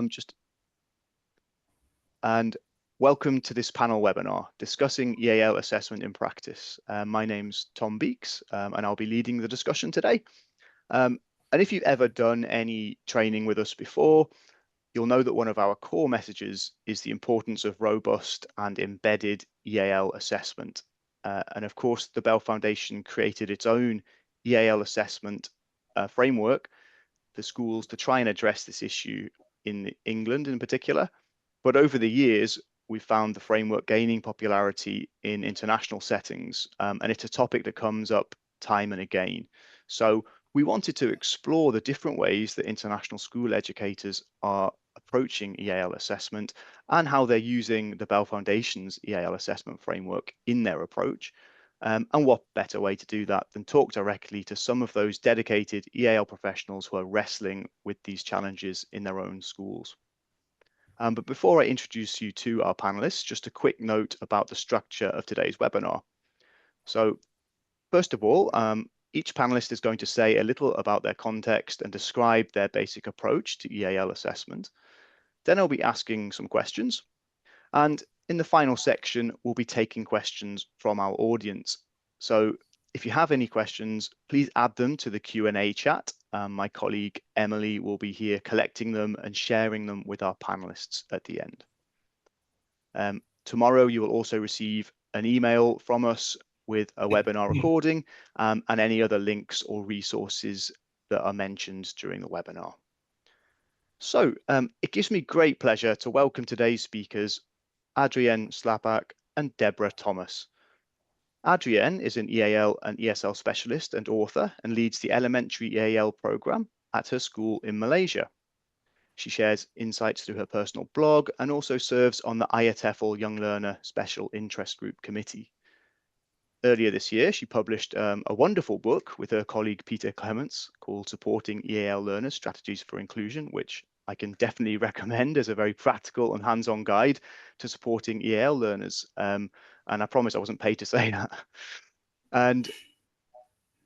Just and welcome to this panel webinar discussing EAL assessment in practice. My name's Tom Beeks, and I'll be leading the discussion today. And if you've ever done any training with us before, you'll know that one of our core messages is the importance of robust and embedded EAL assessment. And of course, the Bell Foundation created its own EAL assessment framework for schools to try and address this issue in England in particular. But over the years, we've found the framework gaining popularity in international settings, and it's a topic that comes up time and again. So we wanted to explore the different ways that international school educators are approaching EAL assessment and how they're using the Bell Foundation's EAL assessment framework in their approach. And what better way to do that than talk directly to some of those dedicated EAL professionals who are wrestling with these challenges in their own schools. But before I introduce you to our panelists, just a quick note about the structure of today's webinar. So first of all, each panelist is going to say a little about their context and describe their basic approach to EAL assessment. Then I'll be asking some questions. And in the final section, we'll be taking questions from our audience. So if you have any questions, please add them to the Q&A chat. My colleague Emily will be here collecting them and sharing them with our panelists at the end. Tomorrow, you will also receive an email from us with a webinar recording and any other links or resources that are mentioned during the webinar. So it gives me great pleasure to welcome today's speakers, Adrienne Slapak and Deborah Thomas. Adrienne is an EAL and ESL specialist and author and leads the elementary EAL program at her school in Malaysia. She shares insights through her personal blog and also serves on the IATEFL Young Learner Special Interest Group Committee. Earlier this year, she published a wonderful book with her colleague Peter Clements called Supporting EAL Learners Strategies for Inclusion, which I can definitely recommend as a very practical and hands-on guide to supporting EAL learners. And I promise I wasn't paid to say that. And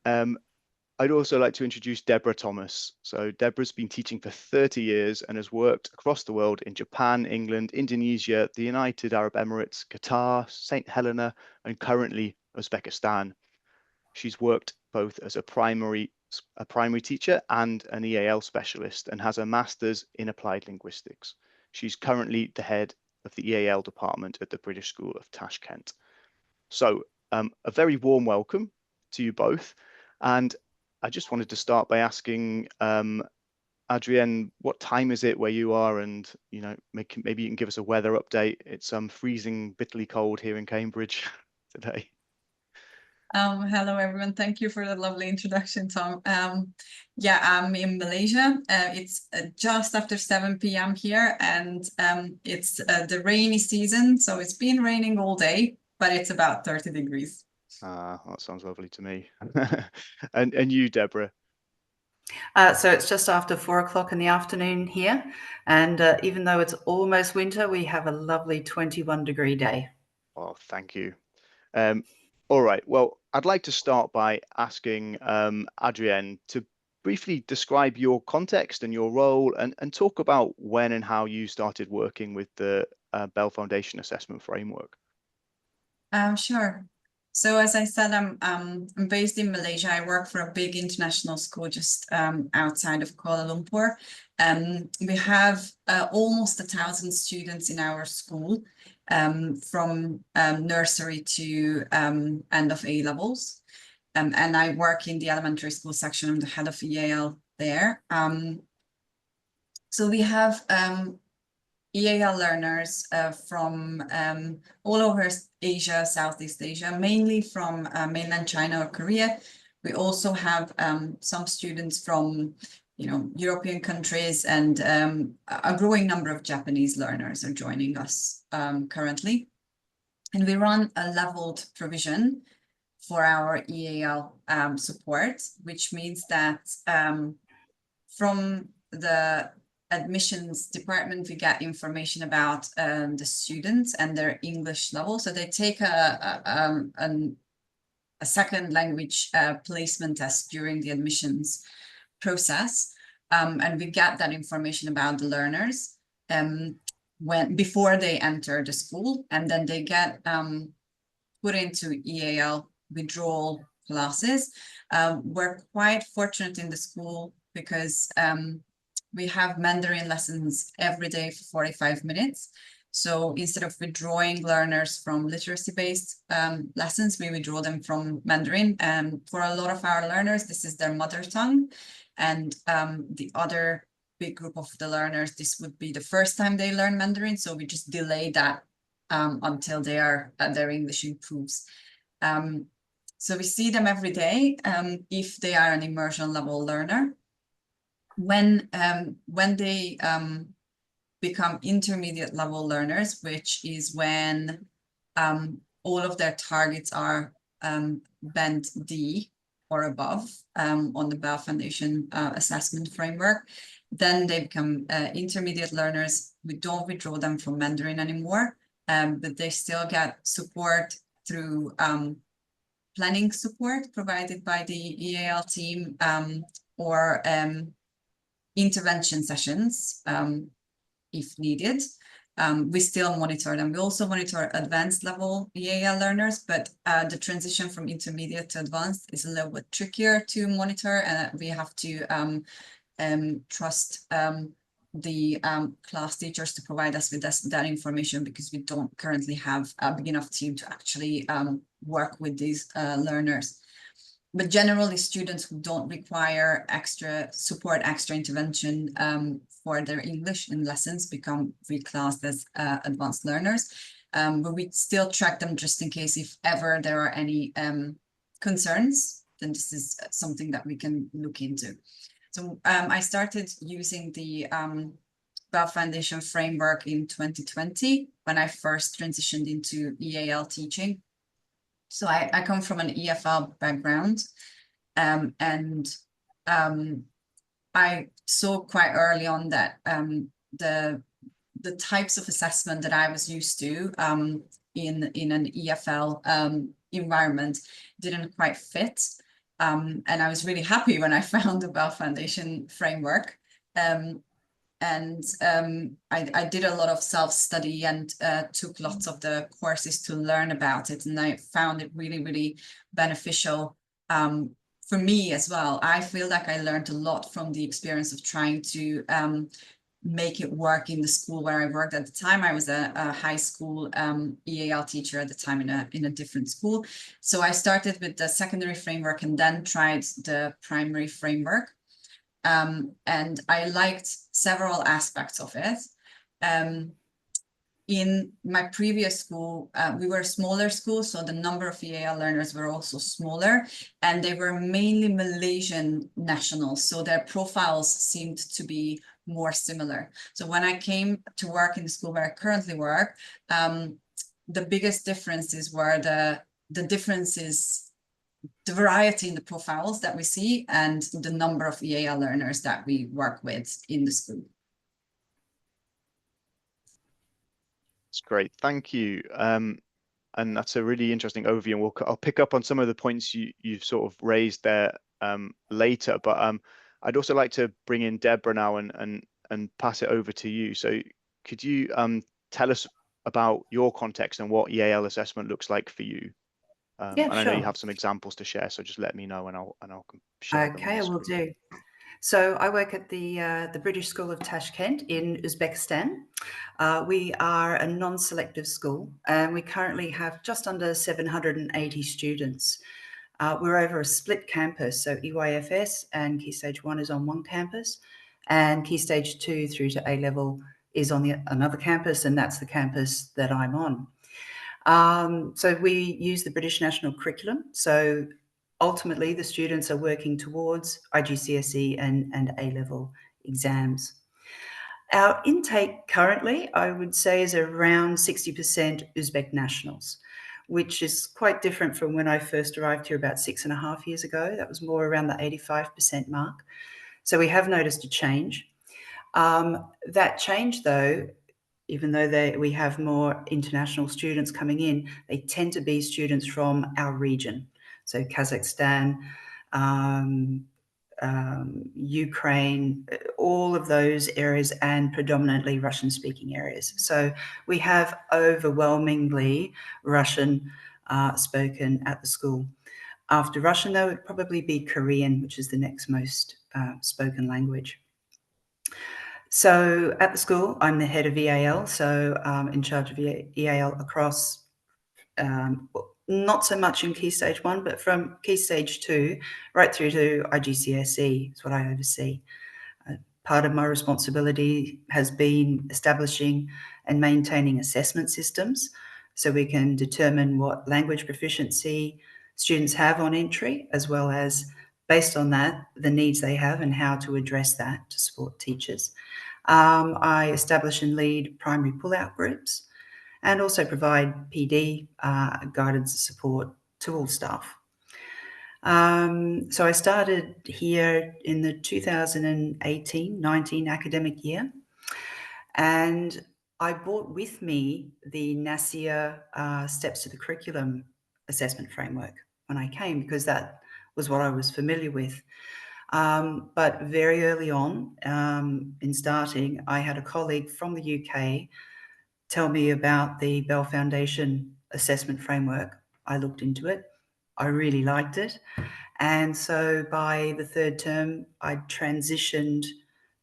I'd also like to introduce Deborah Thomas. So Deborah's been teaching for 30 years and has worked across the world in Japan, England, Indonesia, the United Arab Emirates, Qatar, St. Helena, and currently Uzbekistan. She's worked both as a primary teacher and an EAL specialist and has a master's in applied linguistics. She's currently the head of the EAL department at the British School of Tashkent. So a very warm welcome to you both. And I just wanted to start by asking Adrienne, what time is it where you are? And maybe you can give us a weather update. It's freezing, bitterly cold here in Cambridge today. Hello, everyone. Thank you for the lovely introduction, Tom. Yeah, I'm in Malaysia. It's just after 7 p.m. here, and it's the rainy season. So it's been raining all day, but it's about 30 degrees. That sounds lovely to me. And you, Deborah? So it's just after 4 o'clock in the afternoon here. And even though it's almost winter, we have a lovely 21-degree day. Oh, thank you. All right. Well, I'd like to start by asking Adrienne to briefly describe your context and your role and talk about when and how you started working with the Bell Foundation Assessment Framework. Sure. So as I said, I'm based in Malaysia. I work for a big international school just outside of Kuala Lumpur. We have almost 1,000 students in our school, from nursery to end of A levels. And I work in the elementary school section. I'm the head of EAL there. So we have EAL learners from all over Asia, Southeast Asia, mainly from mainland China or Korea. We also have some students from European countries, and a growing number of Japanese learners are joining us currently. And we run a leveled provision for our EAL support, which means that from the admissions department, we get information about the students and their English level. So they take a second language placement test during the admissions process. And we get that information about the learners before they enter the school, and then they get put into EAL withdrawal classes. We're quite fortunate in the school because we have Mandarin lessons every day for 45 minutes. So instead of withdrawing learners from literacy-based lessons, we withdraw them from Mandarin. And for a lot of our learners, this is their mother tongue. And the other big group of the learners, this would be the first time they learn Mandarin. So we just delay that until their English improves. So we see them every day if they are an immersion level learner. When they become intermediate level learners, which is when all of their targets are band D or above on the BEL Foundation assessment framework, then they become intermediate learners. We don't withdraw them from Mandarin anymore, but they still get support through planning support provided by the EAL team or intervention sessions if needed. We still monitor them. We also monitor advanced level EAL learners, but the transition from intermediate to advanced is a little bit trickier to monitor, and we have to trust the class teachers to provide us with that information, because we don't currently have a big enough team to actually work with these learners. But generally, students who don't require extra support, extra intervention for their English in lessons become reclassed as advanced learners. But we still track them just in case if ever there are any concerns, then this is something that we can look into. So I started using the BEL Foundation framework in 2020 when I first transitioned into EAL teaching. So I come from an EFL background, and I saw quite early on that the types of assessment that I was used to in an EFL environment didn't quite fit. And I was really happy when I found the BEL Foundation framework. I did a lot of self-study and took lots of the courses to learn about it. And I found it really, really beneficial for me as well. I feel like I learned a lot from the experience of trying to make it work in the school where I worked at the time. I was a high school EAL teacher at the time in a different school. So I started with the secondary framework and then tried the primary framework. And I liked several aspects of it. In my previous school, we were a smaller school, so the number of EAL learners were also smaller, and they were mainly Malaysian nationals, so their profiles seemed to be more similar. So when I came to work in the school where I currently work, the biggest differences were the differences, the variety in the profiles that we see and the number of EAL learners that we work with in the school. That's great, thank you. And that's a really interesting overview, and I'll pick up on some of the points you've sort of raised there later. But I'd also like to bring in Deborah now and pass it over to you. So could you tell us about your context and what EAL assessment looks like for you? Yeah, and I sure. know you have some examples to share, so just let me know and I'll share them. Okay, I will do. So I work at the British School of Tashkent in Uzbekistan. We are a non-selective school, and we currently have just under 780 students. We're over a split campus, so EYFS and Key Stage 1 is on one campus, and Key Stage 2 through to A-level is on another campus, and that's the campus that I'm on. So we use the British National Curriculum. So ultimately, the students are working towards IGCSE and A-level exams. Our intake currently, I would say, is around 60% Uzbek nationals, which is quite different from when I first arrived here about 6.5 years ago. That was more around the 85% mark. So we have noticed a change. That change, though, even though we have more international students coming in, they tend to be students from our region. So Kazakhstan, Ukraine, all of those areas, and predominantly Russian-speaking areas. So we have overwhelmingly Russian spoken at the school. After Russian, though, it would probably be Korean, which is the next most spoken language. So at the school, I'm the head of EAL, so in charge of EAL across, not so much in Key Stage 1, but from Key Stage 2 right through to IGCSE is what I oversee. Part of my responsibility has been establishing and maintaining assessment systems so we can determine what language proficiency students have on entry, as well as, based on that, the needs they have and how to address that to support teachers. I establish and lead primary pull-out groups and also provide PD guidance and support to all staff. So I started here in the 2018-19 academic year, and I brought with me the NASIA Steps to the Curriculum assessment framework when I came, because that was what I was familiar with. But very early on in starting, I had a colleague from the UK tell me about the Bell Foundation assessment framework. I looked into it. I really liked it. And so by the third term, I transitioned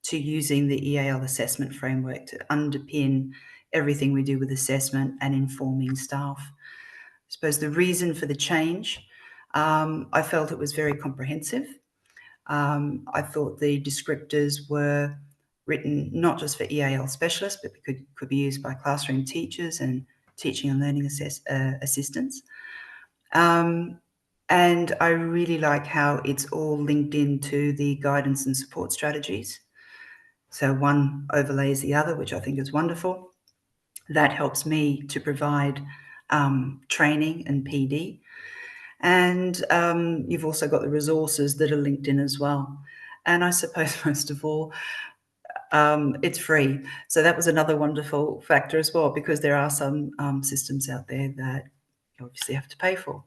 to using the EAL assessment framework to underpin everything we do with assessment and informing staff. I suppose the reason for the change, I felt it was very comprehensive. I thought the descriptors were written not just for EAL specialists, but could be used by classroom teachers and teaching and learning assistants. And I really like how it's all linked into the guidance and support strategies. So one overlays the other, which I think is wonderful. That helps me to provide training and PD. And you've also got the resources that are linked in as well. And I suppose most of all, it's free. So that was another wonderful factor as well, because there are some systems out there that you obviously have to pay for.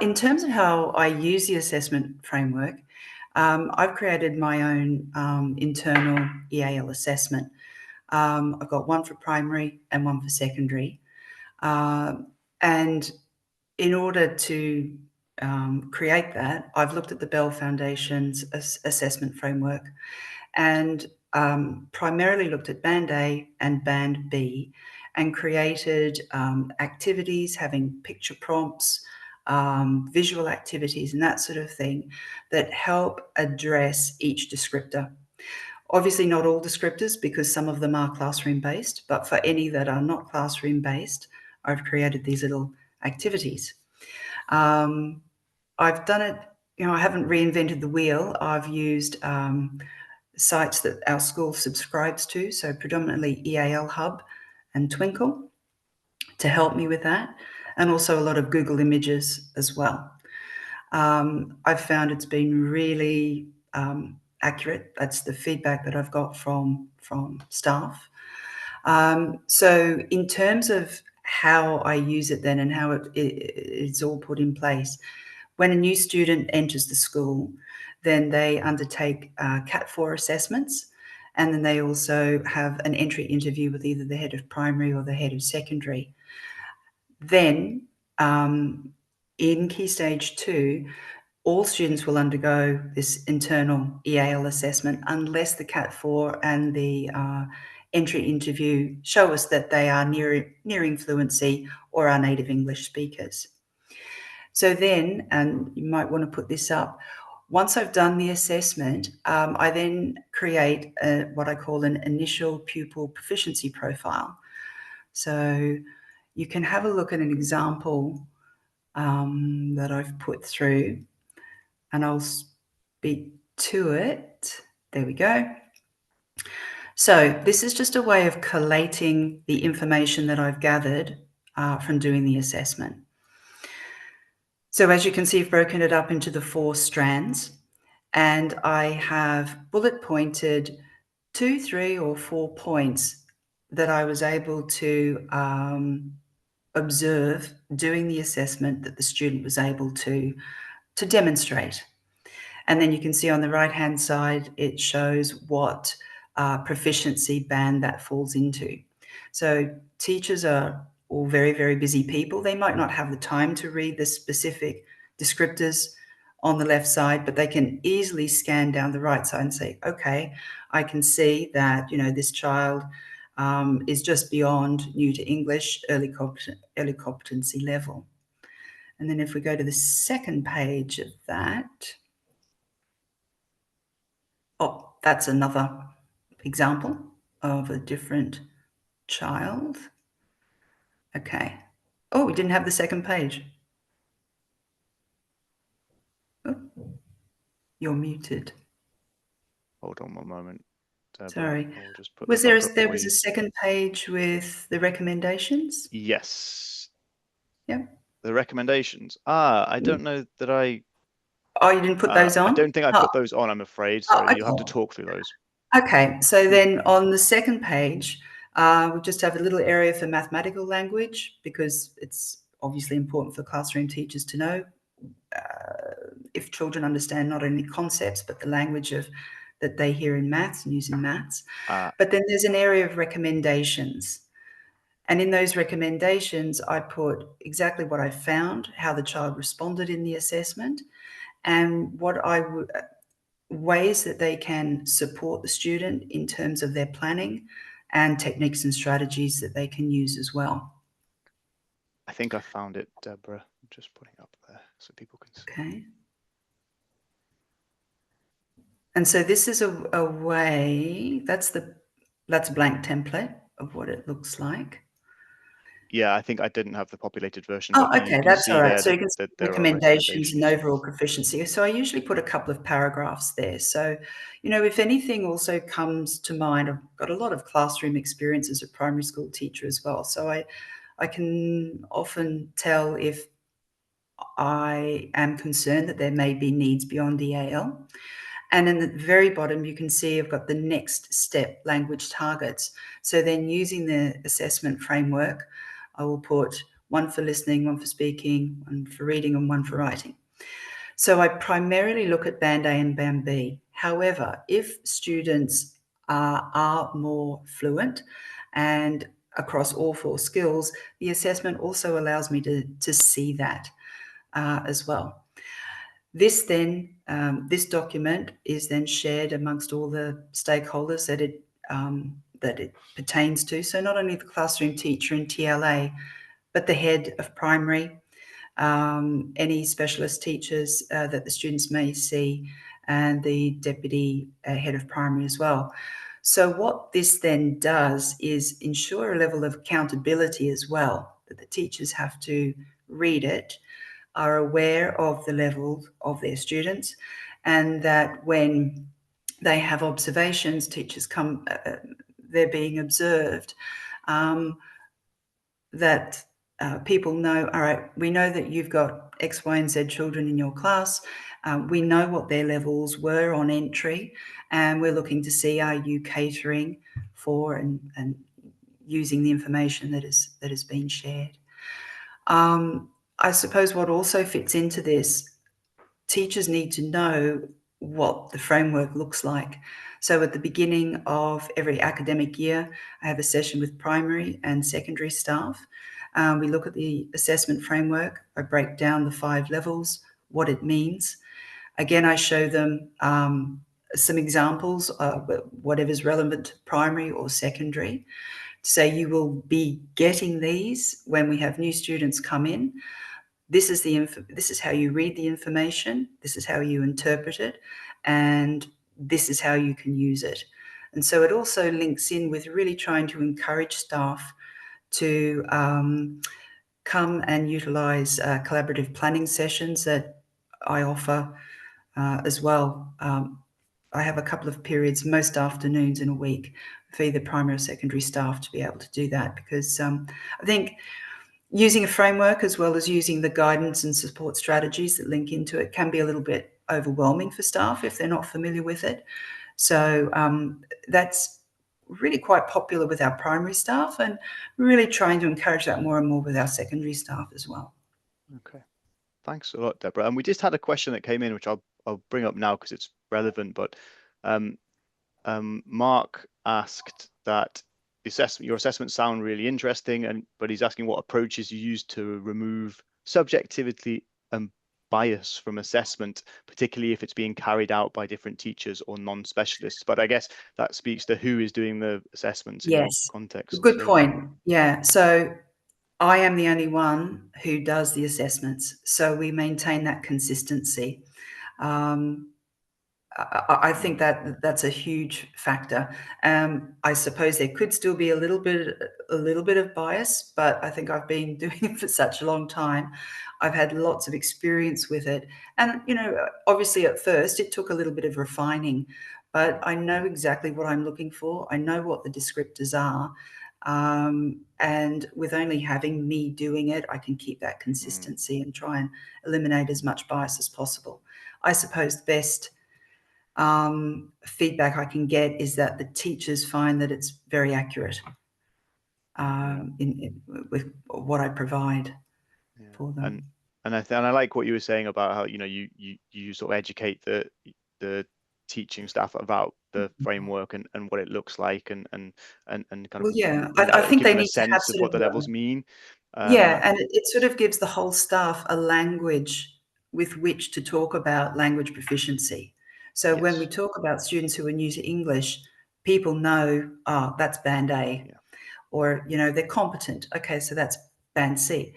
In terms of how I use the assessment framework, I've created my own internal EAL assessment. I've got one for primary and one for secondary. And in order to create that, I've looked at the Bell Foundation's assessment framework and primarily looked at Band A and Band B and created activities having picture prompts, visual activities and that sort of thing that help address each descriptor. Obviously not all descriptors, because some of them are classroom based, but for any that are not classroom based, I've created these little activities. I've done it, I haven't reinvented the wheel. I've used sites that our school subscribes to, so predominantly EAL Hub and Twinkle to help me with that, and also a lot of Google Images as well. I've found it's been really accurate. That's the feedback that I've got from staff. So in terms of how I use it then and how it's all put in place, when a new student enters the school, then they undertake Cat 4 assessments, and then they also have an entry interview with either the head of primary or the head of secondary. Then in Key Stage 2, all students will undergo this internal EAL assessment unless the Cat 4 and the entry interview show us that they are nearing fluency or are native English speakers. So then, and you might want to put this up, once I've done the assessment, I then create what I call an initial pupil proficiency profile. So you can have a look at an example that I've put through, and I'll speak to it. There we go. So this is just a way of collating the information that I've gathered from doing the assessment. So as you can see, I've broken it up into the 4 strands, and I have bullet pointed 2, 3, or 4 points that I was able to observe doing the assessment that the student was able to demonstrate. And then you can see on the right-hand side, it shows what proficiency band that falls into. So teachers are all very, very busy people. They might not have the time to read the specific descriptors on the left side, but they can easily scan down the right side and say, okay, I can see that, you know, this child is just beyond new to English, early competency level. And then if we go to the second page of that, oh, that's another example of a different child. Okay. Oh, we didn't have the second page. Oh, you're muted. Hold on one moment, Deborah. Sorry. I'll just put Was that there back up there for was you. a second page with the recommendations? Yes. Yeah. The recommendations. I don't know that I. Oh, you didn't put those on? I don't think I Oh, put those on, I'm afraid. So okay. you'll have to talk through those. Okay, so then on the second page, we just have a little area for mathematical language because it's obviously important for classroom teachers to know if children understand not only concepts but the language of that they hear in maths and use in maths. But then there's an area of recommendations. And in those recommendations, I put exactly what I found, how the child responded in the assessment, and what I would ways that they can support the student in terms of their planning and techniques and strategies that they can use as well. I think I found it, Deborah. I'm just putting it up there so people can see. Okay. And so this is a way, that's a blank template of what it looks like. Yeah, I think I didn't have the populated version. Oh, but okay, you can that's see all right. there So you can see that there are recommendations and recommendations. overall proficiency. So I usually put a couple of paragraphs there. So, you know, if anything also comes to mind, I've got a lot of classroom experience as a primary school teacher as well. So I can often tell if I am concerned that there may be needs beyond EAL. And in the very bottom, you can see I've got the next step language targets. So then using the assessment framework, I will put one for listening, one for speaking, one for reading, and one for writing. So I primarily look at Band A and Band B. However, if students are more fluent and across all 4 skills, the assessment also allows me to see that as well. This then, this document is then shared amongst all the stakeholders that it pertains to. So not only the classroom teacher and TLA, but the head of primary, any specialist teachers that the students may see, and the deputy head of primary as well. So what this then does is ensure a level of accountability as well, that the teachers have to read it, are aware of the level of their students, and that when they have observations, teachers come, they're being observed, that people know, all right, we know that you've got X, Y, and Z children in your class. We know what their levels were on entry, and we're looking to see, are you catering for and using the information that has been shared. I suppose what also fits into this, teachers need to know what the framework looks like. So at the beginning of every academic year, I have a session with primary and secondary staff. We look at the assessment framework. I break down the 5 levels, what it means. Again, I show them some examples of whatever's relevant to primary or secondary. So you will be getting these when we have new students come in. This is how you read the information, this is how you interpret it, and this is how you can use it. And so it also links in with really trying to encourage staff to come and utilise collaborative planning sessions that I offer as well. I have a couple of periods, most afternoons in a week, for either primary or secondary staff to be able to do that, because I think using a framework as well as using the guidance and support strategies that link into it can be a little bit overwhelming for staff if they're not familiar with it. So that's really quite popular with our primary staff, and really trying to encourage that more and more with our secondary staff as well. Okay. Thanks a lot, Deborah. And we just had a question that came in, which I'll I'll bring up now because it's relevant. But Mark asked that your assessments sound really interesting, but he's asking what approaches you use to remove subjectivity and bias from assessment, particularly if it's being carried out by different teachers or non-specialists. But I guess that speaks to who is doing the assessments in your Yes, context. good So, point. Yeah, so I am the only one who does the assessments, so we maintain that consistency. I think that that's a huge factor. I suppose there could still be a little bit of bias, but I think I've been doing it for such a long time. I've had lots of experience with it, and obviously at first it took a little bit of refining, but I know exactly what I'm looking for. I know what the descriptors are, and with only having me doing it, I can keep that consistency and try and eliminate as much bias as possible. I suppose the best feedback I can get is that the teachers find that it's very accurate with what I provide for them. And I like what you were saying about how you sort of educate the teaching staff about the framework and what it looks like and kind of I think give they them a need to have sense of what the levels mean. And it sort of gives the whole staff a language with which to talk about language proficiency. So when we talk about students who are new to English, people know, oh, that's band A, or they're competent. Okay, so that's band C.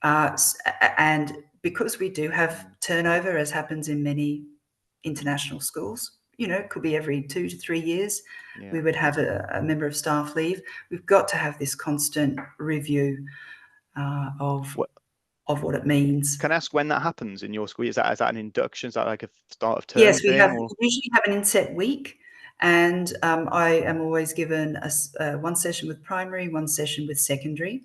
And because we do have turnover, as happens in many international schools, it could be every 2 to 3 years, we would have a member of staff leave. We've got to have this constant review of what it means. Can I ask when that happens in your school? Is that an induction? Is that like a start of term Yes, we thing? usually have an inset week, and I am always given one session with primary, one session with secondary.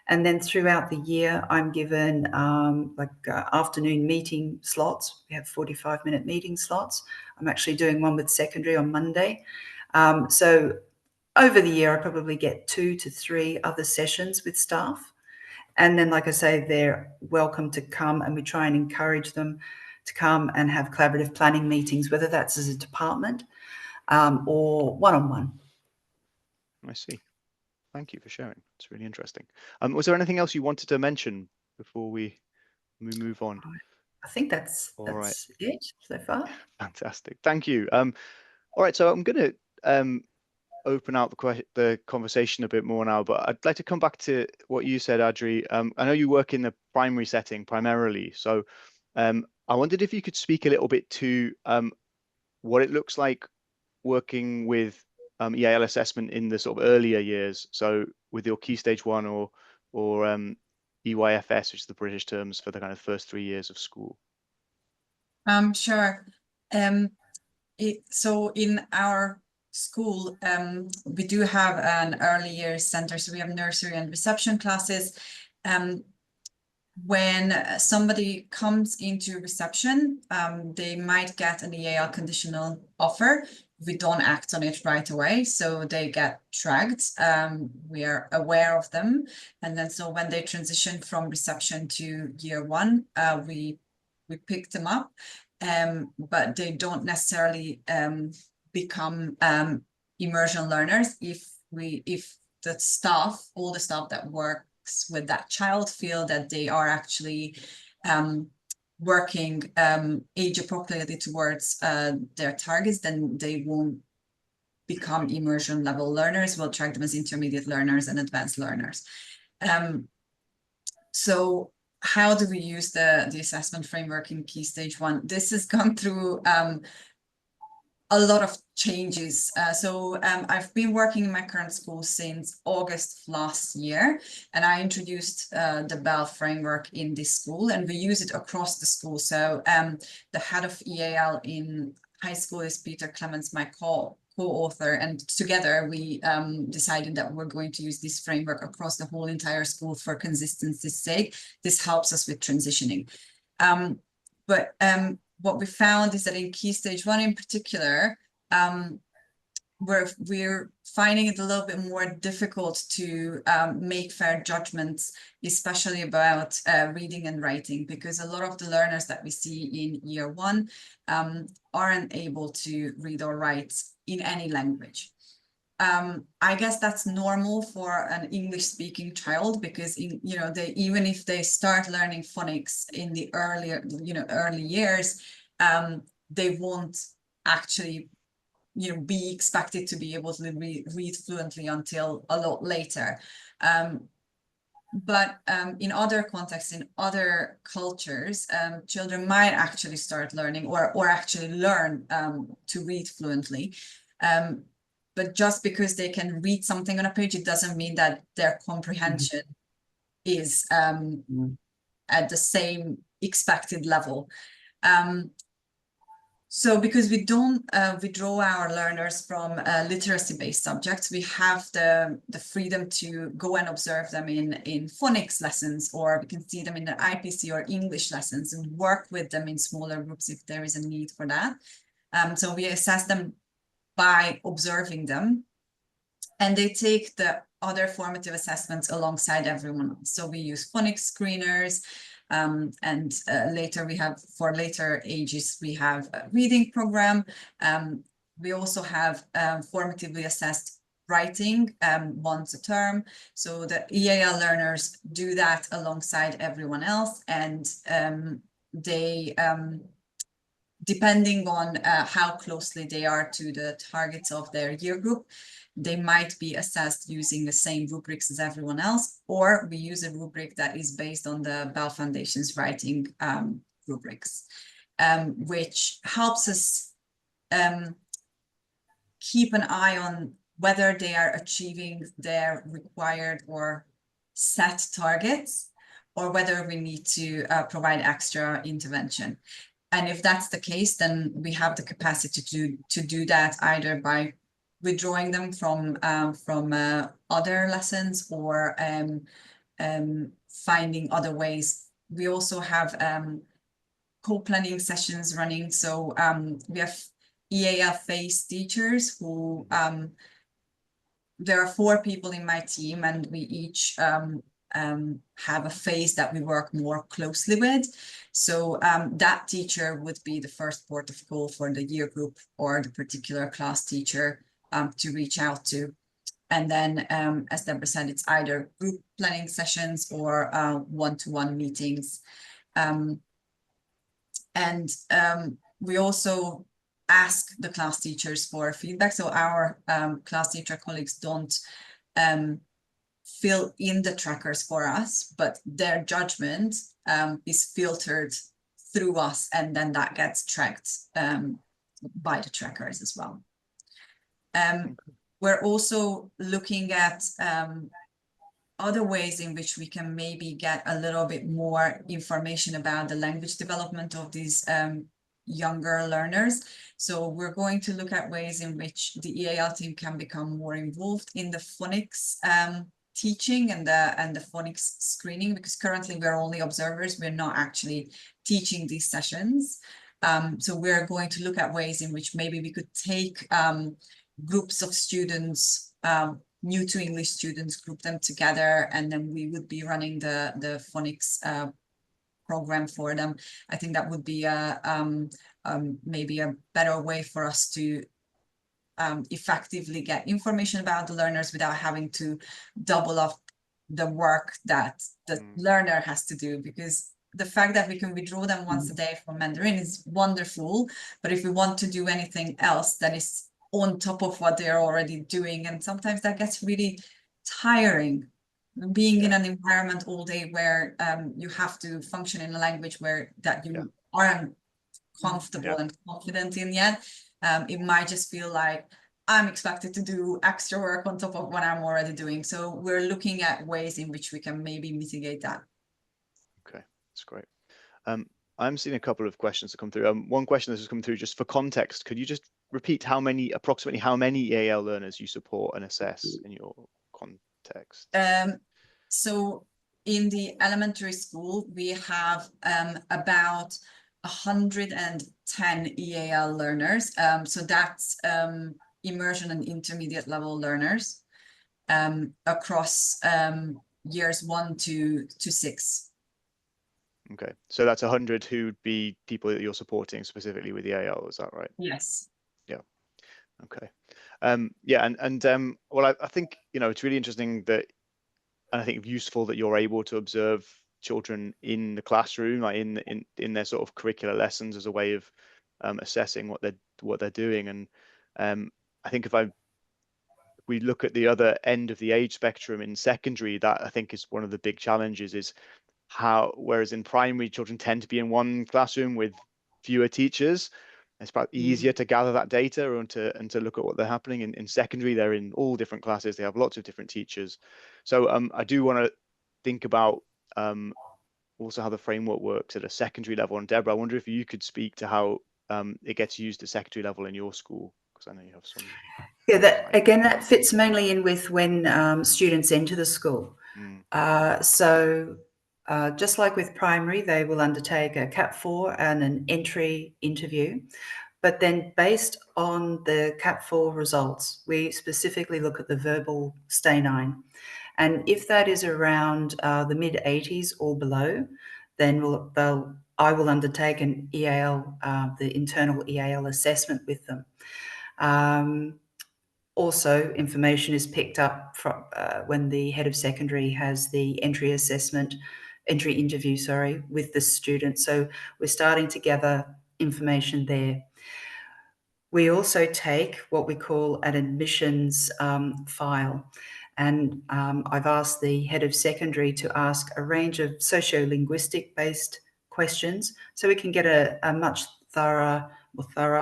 And then throughout the year, I'm given afternoon meeting slots. We have 45-minute meeting slots. I'm actually doing one with secondary on Monday. So over the year, I probably get 2 to 3 other sessions with staff. And then, like I say, they're welcome to come, and we try and encourage them to come and have collaborative planning meetings, whether that's as a department or one-on-one. I see. Thank you for sharing. It's really interesting. Was there anything else you wanted to mention before we move on? I think that's it so far. Fantastic. Thank you. All right, so I'm going to open out the conversation a bit more now, but I'd like to come back to what you said, Adri. I know you work in the primary setting primarily, so I wondered if you could speak a little bit to what it looks like working with EAL assessment in the sort of earlier years. So with your Key Stage 1 or EYFS, which is the British terms for the kind of first 3 years of school. Sure. So in our school, we do have an early years center. So we have nursery and reception classes. When somebody comes into reception, they might get an EAL conditional offer. We don't act on it right away, so they get tracked. We are aware of them, and then so when they transition from reception to year 1, we pick them up, but they don't necessarily become immersion learners if the staff, all the staff that works with that child, feel that they are actually working age appropriately towards their targets, then they won't become immersion level learners. We'll track them as intermediate learners and advanced learners. So how do we use the assessment framework in Key Stage 1? This has gone through a lot of changes. So I've been working in my current school since August last year, and I introduced the BEL framework in this school, and we use it across the school. So the head of EAL in high school is Peter Clements, my co-author, and together we decided that we're going to use this framework across the whole entire school for consistency's sake. This helps us with transitioning. What we found is that in Key Stage 1 in particular, we're finding it a little bit more difficult to make fair judgments, especially about reading and writing, because a lot of the learners that we see in year one aren't able to read or write in any language. I guess that's normal for an English-speaking child, because they, even if they start learning phonics in the early years, they won't actually be expected to be able to read fluently until a lot later. But in other contexts, in other cultures, children might actually start learning or actually learn to read fluently. But just because they can read something on a page, it doesn't mean that their comprehension is at the same expected level. So because we don't withdraw our learners from literacy-based subjects, we have the freedom to go and observe them in phonics lessons, or we can see them in the IPC or English lessons and work with them in smaller groups if there is a need for that. So we assess them by observing them, and they take the other formative assessments alongside everyone else. So we use phonics screeners, and later we have, for later ages, we have a reading program. We also have formatively assessed writing once a term. So the EAL learners do that alongside everyone else, and they depending on how closely they are to the targets of their year group, they might be assessed using the same rubrics as everyone else, or we use a rubric that is based on the Bell Foundation's writing rubrics, which helps us keep an eye on whether they are achieving their required or set targets, or whether we need to provide extra intervention. And if that's the case, then we have the capacity to do that either by withdrawing them from other lessons, or finding other ways. We also have co-planning sessions running. So we have EAL face teachers who, there are 4 people in my team, and we each have a phase that we work more closely with. So that teacher would be the first port of call for the year group or the particular class teacher to reach out to. And then, as Deborah said, it's either group planning sessions or one-to-one meetings. We also ask the class teachers for feedback. So our class teacher colleagues don't fill in the trackers for us, but their judgment is filtered through us, and then that gets tracked by the trackers as well. We're also looking at other ways in which we can maybe get a little bit more information about the language development of these younger learners. So we're going to look at ways in which the EAL team can become more involved in the phonics teaching and the phonics screening, because currently we're only observers. We're not actually teaching these sessions. So we're going to look at ways in which maybe we could take groups of students, new to English students, group them together, and then we would be running the phonics program for them. I think that would be maybe a better way for us to effectively get information about the learners without having to double up the work that the learner has to do, because the fact that we can withdraw them once a day from Mandarin is wonderful, but if we want to do anything else that is on top of what they're already doing, and sometimes that gets really tiring, being in an environment all day where you have to function in a language where that you aren't comfortable and confident in yet. It might just feel like I'm expected to do extra work on top of what I'm already doing. So we're looking at ways in which we can maybe mitigate that. Okay, that's great. I'm seeing a couple of questions that come through. One question that has come through, just for context, could you just repeat approximately how many EAL learners you support and assess in your context? So in the elementary school, we have about 110 EAL learners. So that's immersion and intermediate level learners across years 1 to 6. Okay, so that's 100 who'd be people that you're supporting specifically with EAL, is that right? Yes. Yeah. Okay. Yeah, and well, I think, you know, it's really interesting that, and I think useful that you're able to observe children in the classroom, like in their sort of curricular lessons as a way of assessing what they're doing. And I think if we look at the other end of the age spectrum in secondary, that I think is one of the big challenges, is how, whereas in primary, children tend to be in one classroom with fewer teachers, it's probably easier to gather that data and to look at what they're happening. In secondary, they're in all different classes, they have lots of different teachers. So I do want to think about also how the framework works at a secondary level. And Deborah, I wonder if you could speak to how it gets used at secondary level in your school, because I know you have some. Yeah, that fits mainly in with when students enter the school. So just like with primary, they will undertake a CAP 4 and an entry interview. But then based on the CAP 4 results, we specifically look at the verbal stay 9. And if that is around the mid-80s or below, then I will undertake an EAL, the internal EAL assessment with them. Also, information is picked up from when the head of secondary has the entry interview, with the student. So we're starting to gather information there. We also take what we call an admissions file. And I've asked the head of secondary to ask a range of sociolinguistic based questions so we can get a much thorough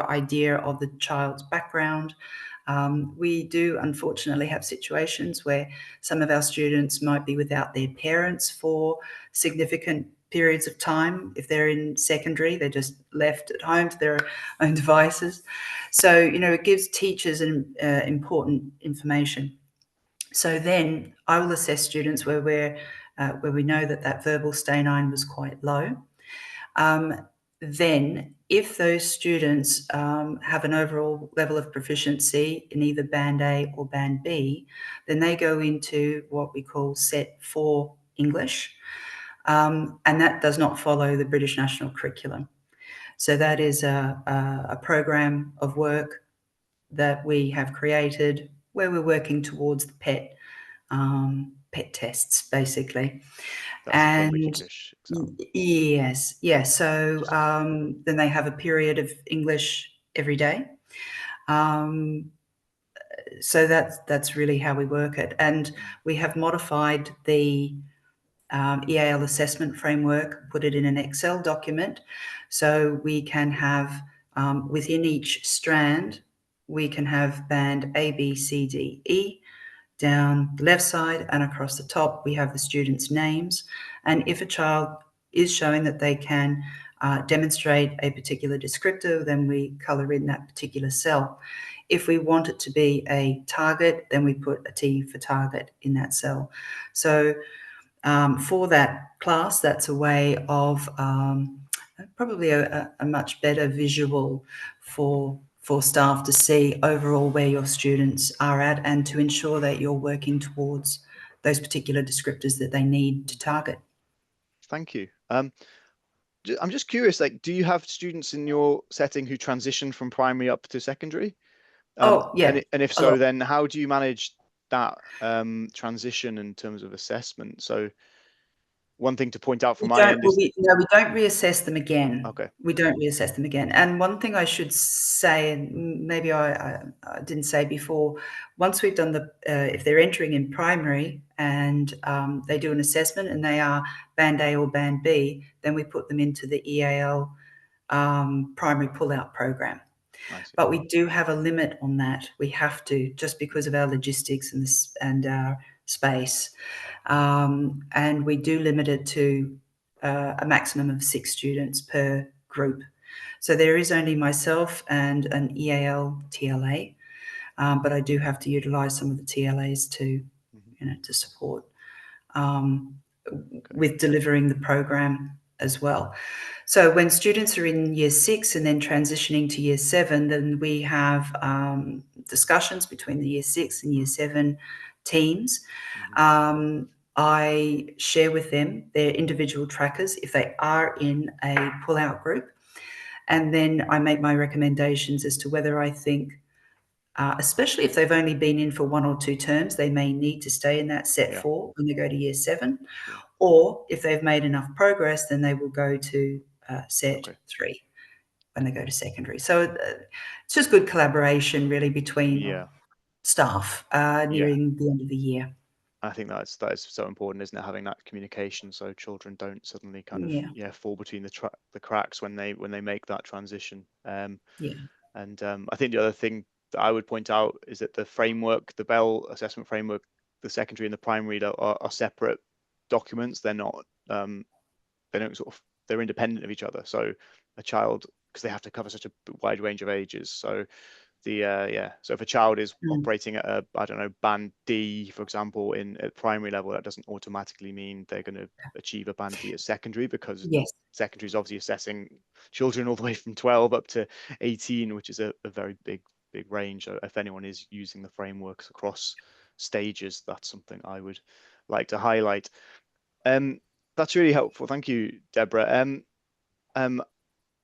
idea of the child's background. We do unfortunately have situations where some of our students might be without their parents for significant periods of time. If they're in secondary, they're just left at home to their own devices. So, you know, it gives teachers important information. So then I will assess students where we know that verbal stay 9 was quite low. Then if those students have an overall level of proficiency in either Band A or Band B, then they go into what we call Set 4 English. And that does not follow the British National Curriculum. So that is a program of work that we have created where we're working towards the PET tests, basically. That's the public English exam. Yes. So then they have a period of English every day. So that's really how we work it. And we have modified the EAL assessment framework, put it in an Excel document, so we can have within each strand, we can have band A, B, C, D, E. Down the left side and across the top, we have the students' names. And if a child is showing that they can demonstrate a particular descriptor, then we colour in that particular cell. If we want it to be a target, then we put a T for target in that cell. So for that class, that's a way of probably a much better visual for staff to see overall where your students are at and to ensure that you're working towards those particular descriptors that they need to target. Thank you. I'm just curious, like, do you have students in your setting who transition from primary up to secondary? Yeah. And if so, then how do you manage that transition in terms of assessment? So one thing to point out from my end is we don't reassess them again. Okay. We don't reassess them again. And one thing I should say, and maybe I didn't say before, once we've done if they're entering in primary and they do an assessment and they are Band A or Band B, then we put them into the EAL primary pull-out program. But we do have a limit on that. We have to, just because of our logistics and our space. And we do limit it to a maximum of 6 students per group. So there is only myself and an EAL TLA, but I do have to utilise some of the TLAs to, to support with delivering the program as well. So when students are in year 6 and then transitioning to year 7, then we have discussions between the year 6 and year 7 teams. I share with them their individual trackers if they are in a pull-out group. And then I make my recommendations as to whether I think, especially if they've only been in for 1 or 2 terms, they may need to stay in that set 4 when they go to year 7. Sure. Or if they've made enough progress, then they will go to set 3 when they go to secondary. So it's just good collaboration really between staff nearing the end of the year. I think that is so important, isn't it? Having that communication, so children don't suddenly kind of fall between the cracks when they make that transition. And I think the other thing that I would point out is that the framework, the Bell assessment framework, the secondary and the primary are separate documents. They're not. They don't they're independent of each other. So a child, because they have to cover such a wide range of ages. So so if a child is operating at a, I don't know, band D, for example, at primary level, that doesn't automatically mean they're going to achieve a band D at secondary, because secondary is obviously assessing children all the way from 12 up to 18, which is a very big range. If anyone is using the frameworks across stages, that's something I would like to highlight. That's really helpful. Thank you, Deborah.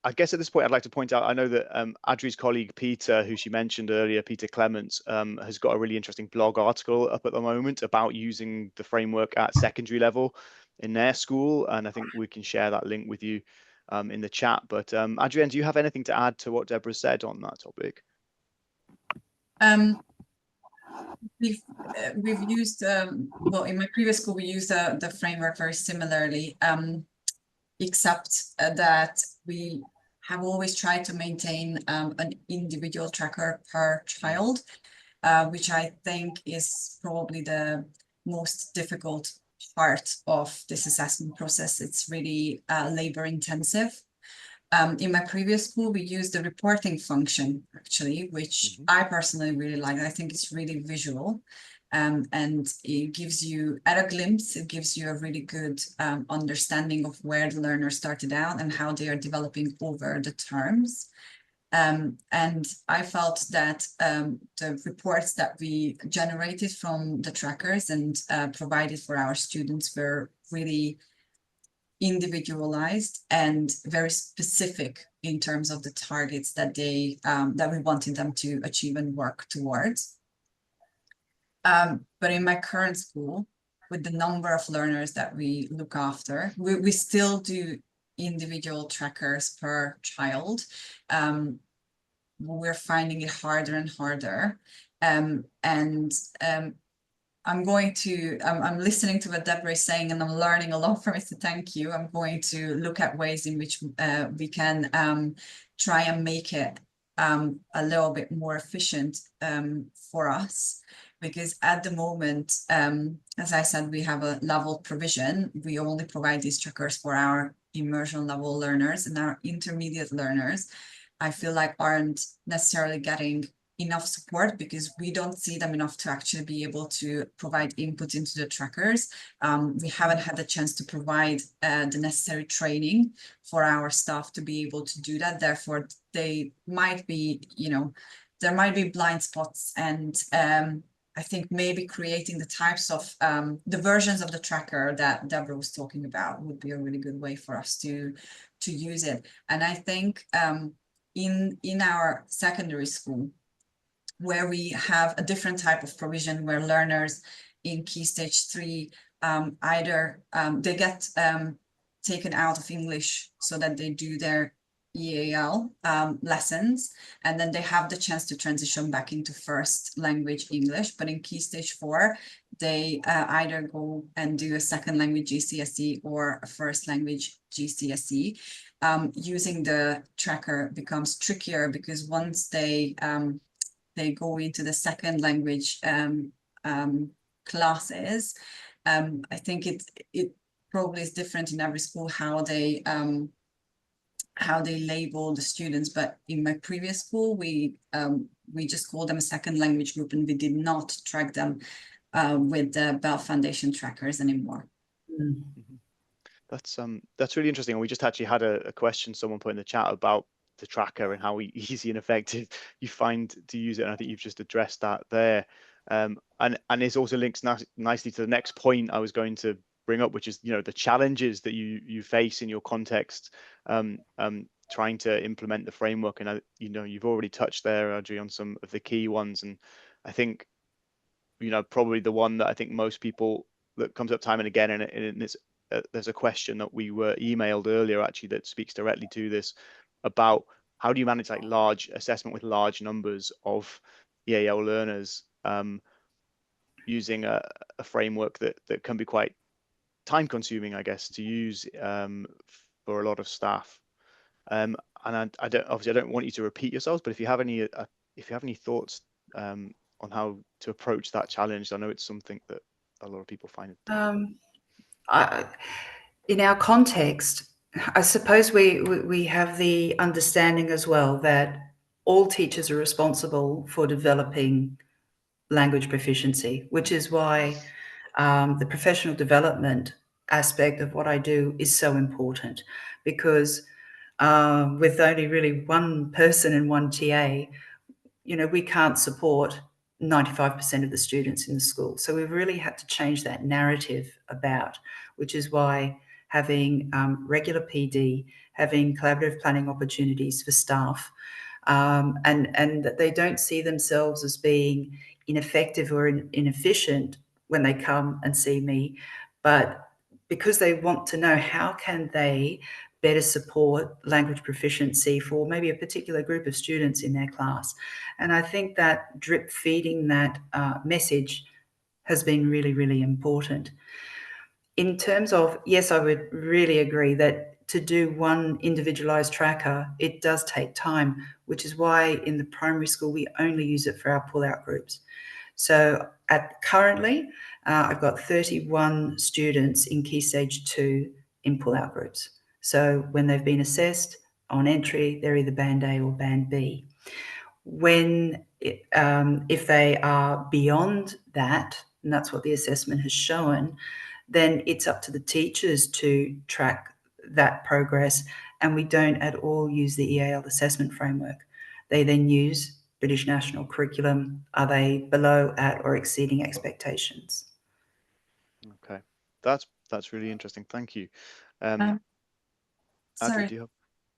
I guess at this point, I'd like to point out, I know that Adri's colleague, Peter, who she mentioned earlier, Peter Clements, has got a really interesting blog article up at the moment about using the framework at secondary level in their school. And I think we can share that link with you in the chat. But Adrienne, do you have anything to add to what Deborah said on that topic? We've used, well, in my previous school, we used the framework very similarly, except that we have always tried to maintain an individual tracker per child, which I think is probably the most difficult part of this assessment process. It's really labor intensive. In my previous school, we used the reporting function, actually, which I personally really like. I think it's really visual. And it gives you, at a glimpse, it gives you a really good understanding of where the learner started out and how they are developing over the terms. And I felt that the reports that we generated from the trackers and provided for our students were really individualized and very specific in terms of the targets that they that we wanted them to achieve and work towards. But in my current school, with the number of learners that we look after, we still do individual trackers per child. We're finding it harder and harder. I'm listening to what Deborah is saying, and I'm learning a lot from it, so thank you. I'm going to look at ways in which we can try and make it a little bit more efficient for us. Because at the moment, as I said, we have a level provision. We only provide these trackers for our immersion level learners, and our intermediate learners, I feel like, aren't necessarily getting enough support because we don't see them enough to actually be able to provide input into the trackers. We haven't had the chance to provide the necessary training for our staff to be able to do that. Therefore, they might be, there might be blind spots, and I think maybe creating the types of the versions of the tracker that Deborah was talking about would be a really good way for us to use it. And I think in our secondary school, where we have a different type of provision, where learners in Key Stage 3 either they get taken out of English so that they do their EAL lessons, and then they have the chance to transition back into first language English. But in Key Stage 4, they either go and do a second language GCSE or a first language GCSE. Using the tracker becomes trickier because once they go into the second language classes, I think it probably is different in every school how they label the students. But in my previous school, we just called them a second language group, and we did not track them with the Bell Foundation trackers anymore. That's really interesting. And we just actually had a question someone put in the chat about the tracker and how easy and effective you find to use it. And I think you've just addressed that there. And it also links nicely to the next point I was going to bring up, which is, you know, the challenges that you face in your context, trying to implement the framework. And you know, you've already touched there, Audrey, on some of the key ones. And I think, you know, probably the one that I think most people that comes up time and again, and it's there's a question that we were emailed earlier actually that speaks directly to this, about how do you manage like large assessment with large numbers of EAL learners, using a framework that can be quite time consuming, I guess, to use, for a lot of staff. And I don't want you to repeat yourselves, but if you have any thoughts, on how to approach that challenge, I know it's something that a lot of people find it difficult. In our context, I suppose we have the understanding as well that all teachers are responsible for developing language proficiency, which is why the professional development aspect of what I do is so important, because with only really one person and one TA, you know, we can't support 95% of the students in the school. So we've really had to change that narrative about, which is why having regular PD, having collaborative planning opportunities for staff, and that they don't see themselves as being ineffective or inefficient when they come and see me, but because they want to know how can they better support language proficiency for maybe a particular group of students in their class. And I think that drip feeding that message has been really, really important. In terms of, yes, I would really agree that to do one individualized tracker, it does take time, which is why in the primary school, we only use it for our pull-out groups. So currently, I've got 31 students in Key Stage 2 in pull-out groups. So when they've been assessed on entry, they're either Band A or Band B. If they are beyond that, and that's what the assessment has shown, then it's up to the teachers to track that progress. And we don't at all use the EAL assessment framework. They then use British National Curriculum. Are they below, at, or exceeding expectations? Okay, that's really interesting. Thank you. Audrey, Sorry, do you have?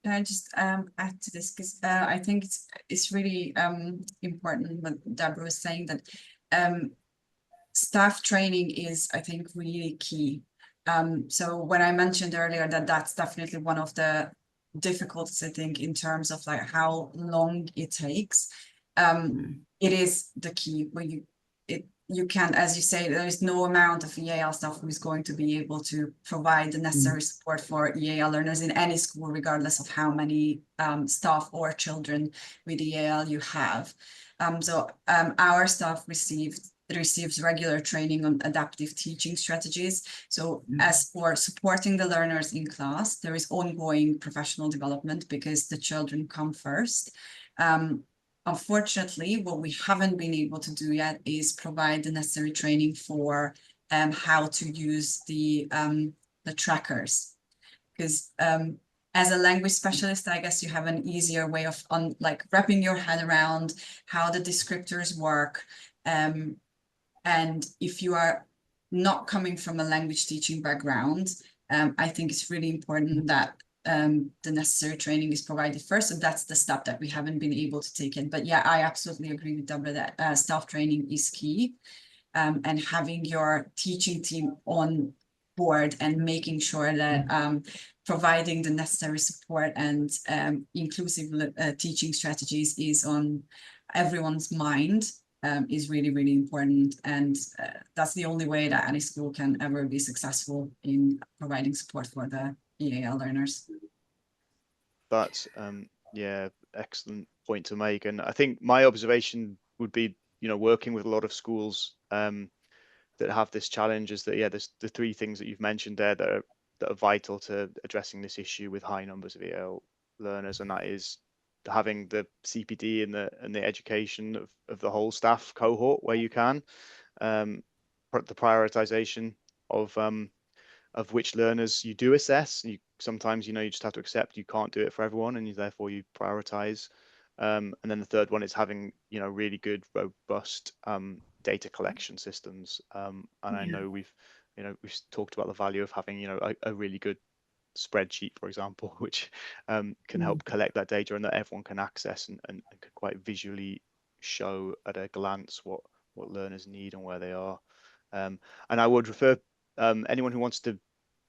can I just add to this, because I think it's really important what Deborah was saying, that staff training is, I think, really key. So when I mentioned earlier that that's definitely one of the difficulties, I think, in terms of like how long it takes, it is the key when you can, as you say, there is no amount of EAL staff who is going to be able to provide the necessary support for EAL learners in any school, regardless of how many staff or children with EAL you have. So our staff receives regular training on adaptive teaching strategies. So as for supporting the learners in class, there is ongoing professional development because the children come first. Unfortunately, what we haven't been able to do yet is provide the necessary training for how to use the trackers. Because as a language specialist, I guess you have an easier way of like wrapping your head around how the descriptors work. And if you are not coming from a language teaching background, I think it's really important that the necessary training is provided first. And that's the step that we haven't been able to take in. But yeah, I absolutely agree with Deborah that staff training is key. And having your teaching team on board and making sure that providing the necessary support and inclusive teaching strategies is on everyone's mind is really, really important. And that's the only way that any school can ever be successful in providing support for the EAL learners. That's yeah, excellent point to make. And I think my observation would be, you know, working with a lot of schools that have this challenge is that, yeah, there's the three things that you've mentioned there that are vital to addressing this issue with high numbers of EAL learners, and that is having the CPD and the education of the whole staff cohort where you can, the prioritization of of which learners you do assess. Sometimes, you just have to accept you can't do it for everyone, and therefore you prioritize. And then the third one is having, really good, robust data collection systems. And I know we've talked about the value of having, a really good spreadsheet, for example, which can help collect that data and that everyone can access and can quite visually show at a glance what learners need and where they are. And I would refer anyone who wants to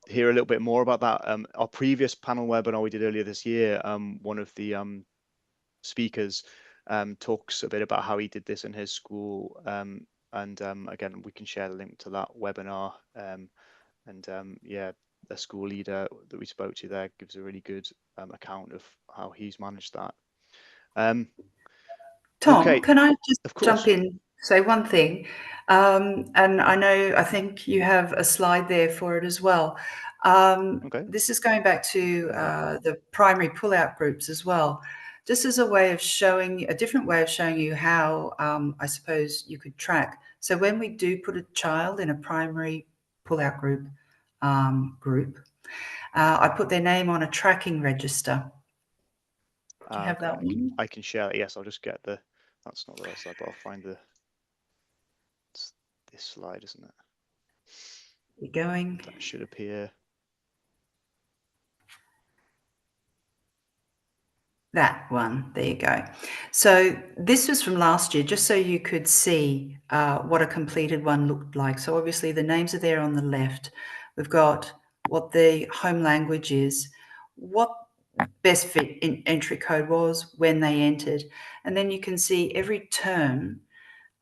hear a little bit more about that. Our previous panel webinar we did earlier this year, one of the speakers talks a bit about how he did this in his school. And again, we can share the link to that webinar. Yeah, the school leader that we spoke to there gives a really good account of how he's managed that. Tom, okay, can I just of course. jump in, say one thing? And I think you have a slide there for it as well. Okay. This is going back to the primary pull-out groups as well. Just as a way of showing, a different way of showing you how, I suppose, you could track. So when we do put a child in a primary pull-out group, I put their name on a tracking register. Do you have that one? I can share it. Yes, I'll just get that's not the right slide, but I'll find it's this slide, isn't it? You're going. That should appear. That one, there you go. So this was from last year, just so you could see what a completed one looked like. So obviously the names are there on the left. We've got what the home language is, what best fit in entry code was when they entered. And then you can see every term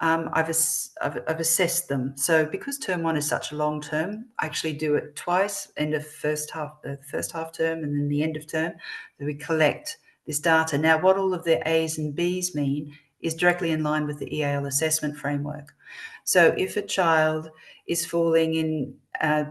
I've assessed them. So because term one is such a long term, I actually do it twice, end of first half term and then the end of term, that we collect this data. Now, what all of the A's and B's mean is directly in line with the EAL assessment framework. So if a child is falling in,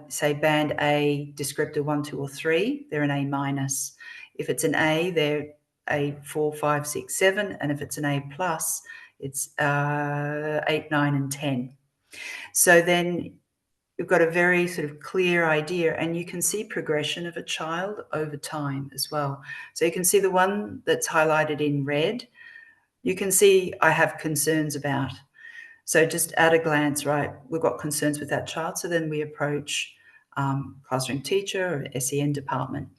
say, band A, descriptor 1, 2, or 3, they're an A minus. If it's an A, they're A 4, 5, 6, 7, and if it's an A plus, it's 8, 9, and 10. So then you've got a very sort of clear idea, and you can see progression of a child over time as well. So you can see the one that's highlighted in red, you can see I have concerns about. So just at a glance, right, we've got concerns with that child. So then we approach classroom teacher or SEN department.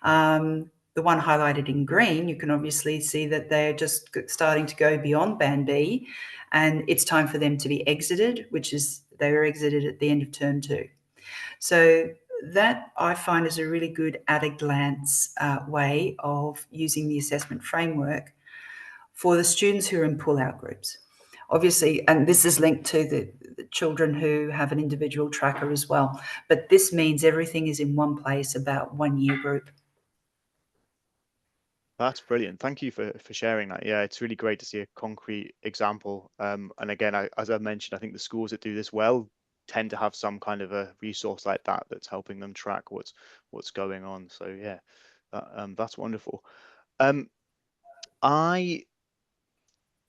The one highlighted in green, you can obviously see that they're just starting to go beyond band B, and it's time for them to be exited, which is they were exited at the end of term 2. So that I find is a really good at a glance way of using the assessment framework for the students who are in pull-out groups. Obviously, and this is linked to the children who have an individual tracker as well, but this means everything is in one place about 1 year group. That's brilliant. Thank you for sharing that. Yeah, it's really great to see a concrete example. And again, as I mentioned, I think the schools that do this well tend to have some kind of a resource like that that's helping them track what's going on. So yeah, that's wonderful. I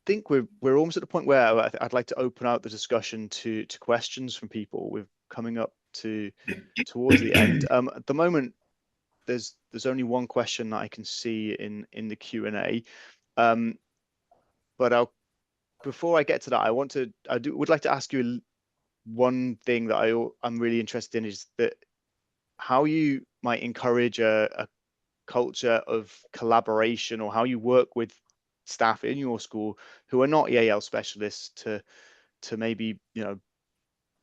think we're almost at the point where I'd like to open out the discussion to questions from people. We're coming up towards the end. At the moment, there's only one question that I can see in the Q&A, but before I get to that, I would like to ask you one thing that I'm really interested in, is that how you might encourage a culture of collaboration, or how you work with staff in your school who are not EAL specialists to maybe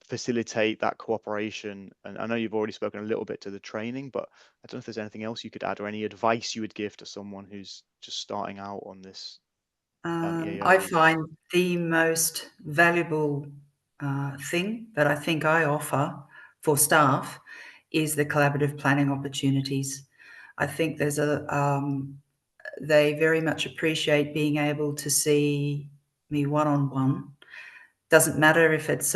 facilitate that cooperation. And I know you've already spoken a little bit to the training, but I don't know if there's anything else you could add, or any advice you would give to someone who's just starting out on this EAL I route. find the most valuable thing that I think I offer for staff is the collaborative planning opportunities. I think there's they very much appreciate being able to see me one-on-one. Doesn't matter if it's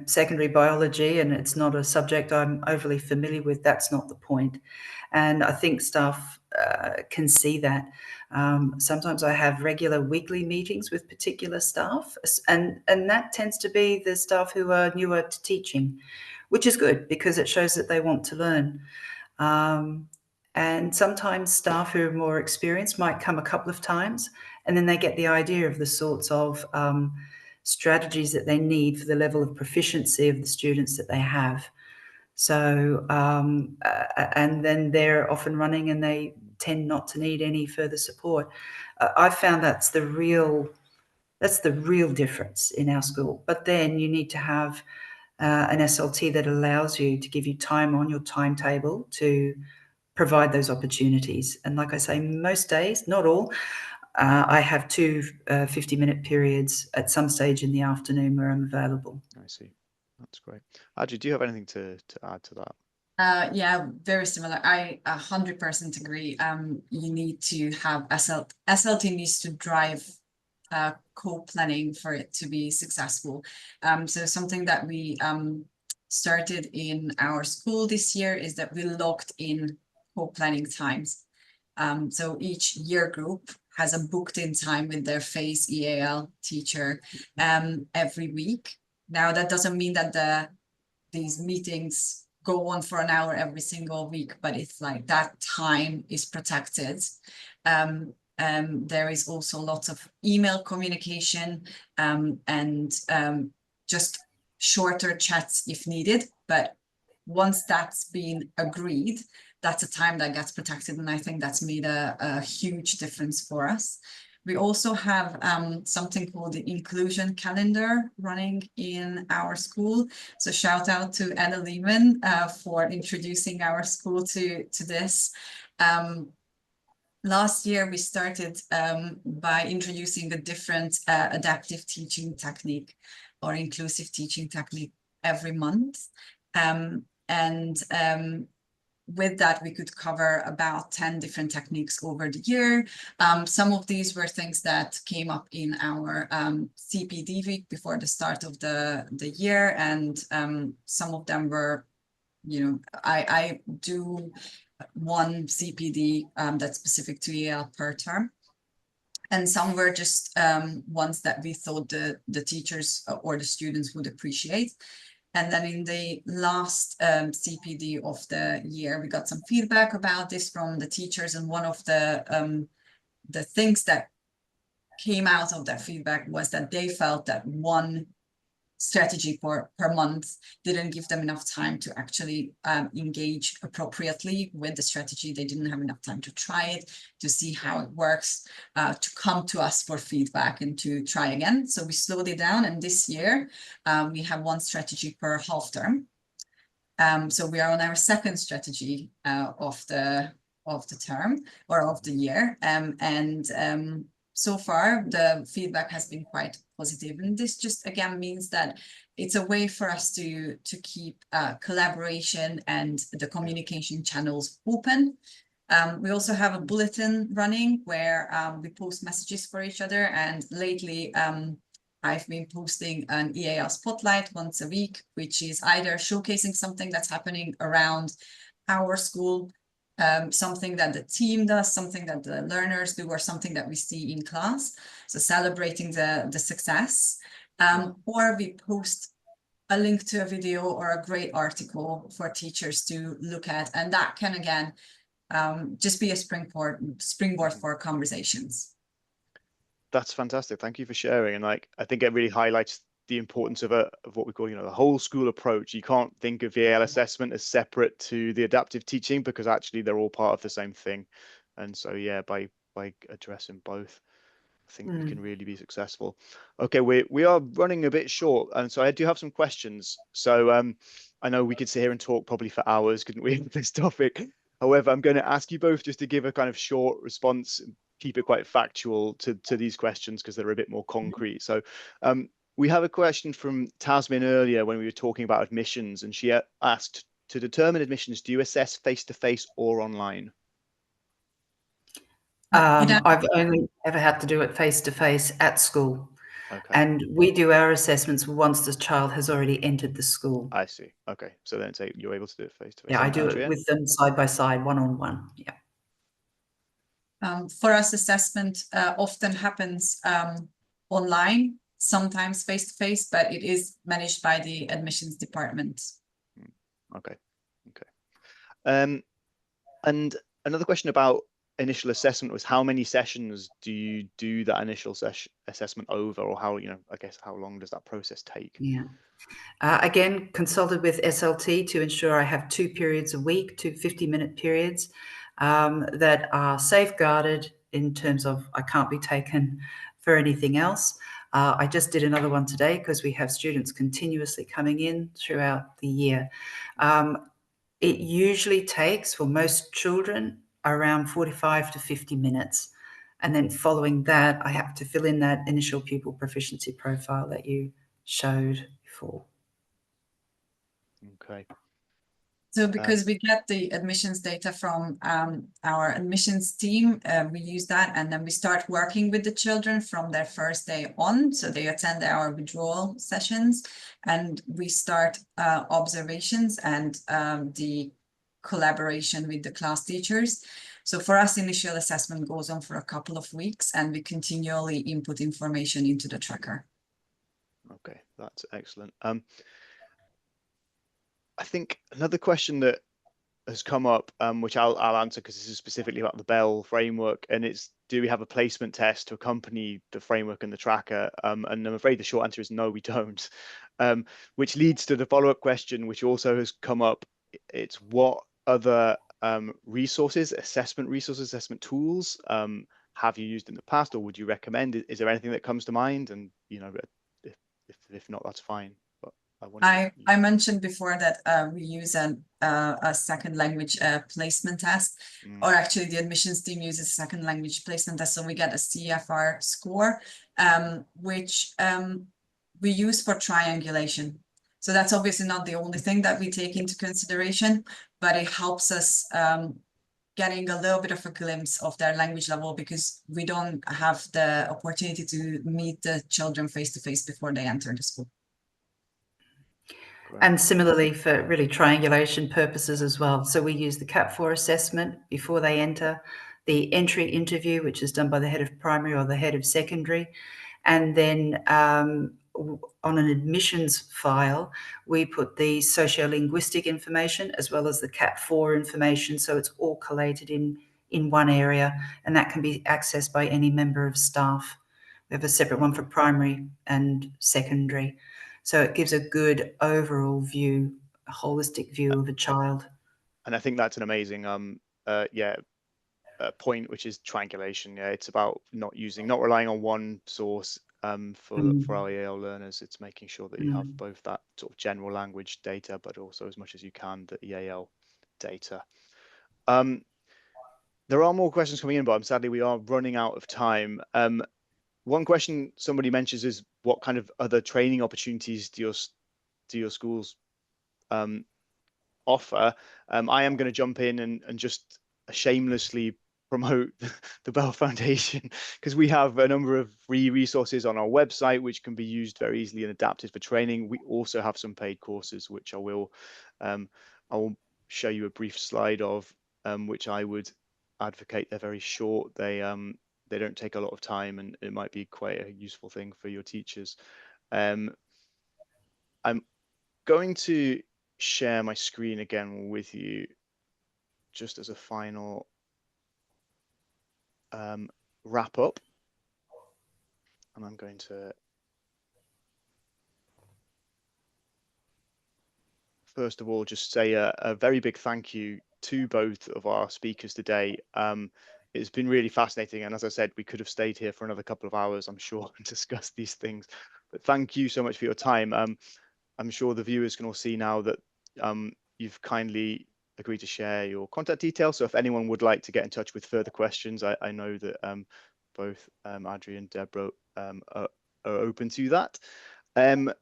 secondary biology and it's not a subject I'm overly familiar with. That's not the point. And I think staff can see that. Sometimes I have regular weekly meetings with particular staff, and that tends to be the staff who are newer to teaching, which is good because it shows that they want to learn. And sometimes staff who are more experienced might come a couple of times, and then they get the idea of the sorts of strategies that they need for the level of proficiency of the students that they have. So, and then they're off and running and they tend not to need any further support. I've found that's the real difference in our school. But then you need to have an SLT that allows you to give you time on your timetable to provide those opportunities. And like I say, most days, not all, I have two 50-minute periods at some stage in the afternoon where I'm available. I see. That's great. Adji, do you have anything to add to that? Yeah, very similar. I 100% agree. You need to have SLT needs to drive co-planning for it to be successful. So something that we started in our school this year is that we locked in co-planning times. So each year group has a booked-in time with their FACE EAL teacher every week. Now that doesn't mean that these meetings go on for an hour every single week, but it's like that time is protected. There is also lots of email communication and just shorter chats if needed. But once that's been agreed, that's a time that gets protected. And I think that's made a huge difference for us. We also have something called the inclusion calendar running in our school. So shout out to Anna Lehman for introducing our school to this. Last year, we started by introducing a different adaptive teaching technique or inclusive teaching technique every month. With that, we could cover about 10 different techniques over the year. Some of these were things that came up in our CPD week before the start of the year. And some of them were, I do one CPD that's specific to EAL per term. And some were just ones that we thought the teachers or the students would appreciate. And then in the last CPD of the year, we got some feedback about this from the teachers. And one of the things that came out of that feedback was that they felt that one strategy per month didn't give them enough time to actually engage appropriately with the strategy. They didn't have enough time to try it, to see how it works, to come to us for feedback and to try again. So we slowed it down, and this year we have one strategy per half term. So we are on our second strategy of the term or of the year, so far, the feedback has been quite positive. And this just, again, means that it's a way for us to keep collaboration and the communication channels open. We also have a bulletin running where we post messages for each other. And lately, I've been posting an EAL spotlight once a week, which is either showcasing something that's happening around our school, something that the team does, something that the learners do, or something that we see in class. So celebrating the success, or we post a link to a video or a great article for teachers to look at. And that can, again, just be a springboard for conversations. That's fantastic. Thank you for sharing. And I think it really highlights the importance of what we call, the whole school approach. You can't think of EAL assessment as separate to the adaptive teaching, because actually they're all part of the same thing. And so, yeah, by addressing both, I think we can really be successful. Okay, we are running a bit short, and so I do have some questions. So I know we could sit here and talk probably for hours, couldn't we, on this topic? However, I'm going to ask you both just to give a kind of short response, keep it quite factual to these questions, because they're a bit more concrete. So we have a question from Tasmin earlier when we were talking about admissions, and she asked, to determine admissions, do you assess face-to-face or online? I've only ever had to do it face-to-face at school. Okay. And we do our assessments once the child has already entered the school. I see. Okay. So then you're able to do it face-to-face. Yeah, I And do Andrea? it with them side by side, one-on-one. Yeah. For us, assessment often happens online, sometimes face-to-face, but it is managed by the admissions department. Okay. And another question about initial assessment was, how many sessions do you do that initial assessment over, or how, I guess, how long does that process take? Yeah. Again, consulted with SLT to ensure I have 2 periods a week, 2 50-minute periods that are safeguarded in terms of I can't be taken for anything else. I just did another one today because we have students continuously coming in throughout the year. It usually takes, for most children, around 45 to 50 minutes. And then following that, I have to fill in that initial pupil proficiency profile that you showed before. Okay. So because we get the admissions data from our admissions team, we use that, and then we start working with the children from their first day on. So they attend our withdrawal sessions, and we start observations and the collaboration with the class teachers. So for us, initial assessment goes on for a couple of weeks, and we continually input information into the tracker. Okay, that's excellent. I think another question that has come up, which I'll answer because this is specifically about the Bell framework, and it's, do we have a placement test to accompany the framework and the tracker? And I'm afraid the short answer is no, we don't. Which leads to the follow-up question, which also has come up. It's, what other resources, assessment tools have you used in the past, or would you recommend? Is there anything that comes to mind? And if not, that's fine. But I mentioned before that we use a second language placement test, or actually the admissions team uses a second language placement test, so we get a CFR score, which we use for triangulation. So that's obviously not the only thing that we take into consideration, but it helps us getting a little bit of a glimpse of their language level, because we don't have the opportunity to meet the children face-to-face before they enter the school. Great. And similarly for really triangulation purposes as well. So we use the CAP4 assessment before they enter, the entry interview, which is done by the head of primary or the head of secondary. And then on an admissions file, we put the sociolinguistic information as well as the CAP4 information. So it's all collated in one area, and that can be accessed by any member of staff. We have a separate one for primary and secondary. So it gives a good overall view, a holistic view of a child. And I think that's an amazing point, which is triangulation. Yeah, it's about not relying on one source for our EAL learners. It's making sure that you have both that sort of general language data, but also as much as you can the EAL data. There are more questions coming in, but sadly we are running out of time. One question somebody mentions is, what kind of other training opportunities do your schools offer? I am going to jump in and just shamelessly promote the Bell Foundation, because we have a number of free resources on our website which can be used very easily and adapted for training. We also have some paid courses, which I will show you a brief slide of, which I would advocate. They're very short. They don't take a lot of time, and it might be quite a useful thing for your teachers. I'm going to share my screen again with you just as a final wrap up, and I'm going to first of all just say a very big thank you to both of our speakers today. It's been really fascinating, and as I said, we could have stayed here for another couple of hours, I'm sure, and discussed these things, but thank you so much for your time. I'm sure the viewers can all see now that you've kindly agreed to share your contact details. So if anyone would like to get in touch with further questions, I know that both Adri and Deborah are open to that. And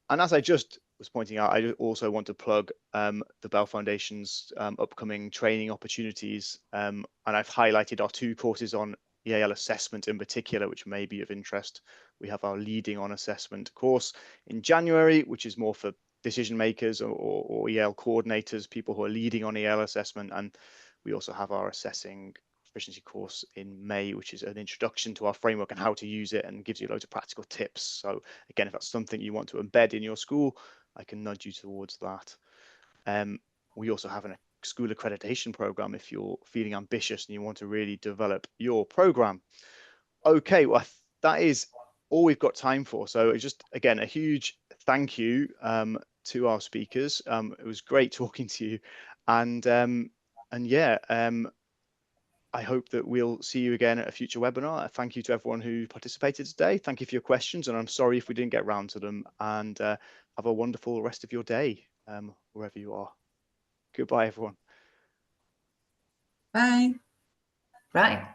as I just was pointing out, I also want to plug the Bell Foundation's upcoming training opportunities. And I've highlighted our 2 courses on EAL assessment in particular, which may be of interest. We have our Leading on Assessment course in January, which is more for decision makers or EAL coordinators, people who are leading on EAL assessment. And we also have our Assessing proficiency course in May, which is an introduction to our framework and how to use it, and gives you loads of practical tips. So again, if that's something you want to embed in your school, I can nudge you towards that. We also have a school accreditation program if you're feeling ambitious and you want to really develop your program. Okay, well, that is all we've got time for. So it's just, again, a huge thank you to our speakers. It was great talking to you, and yeah, I hope that we'll see you again at a future webinar. Thank you to everyone who participated today. Thank you for your questions, and I'm sorry if we didn't get round to them. And have a wonderful rest of your day, wherever you are. Goodbye, everyone. Bye. Right.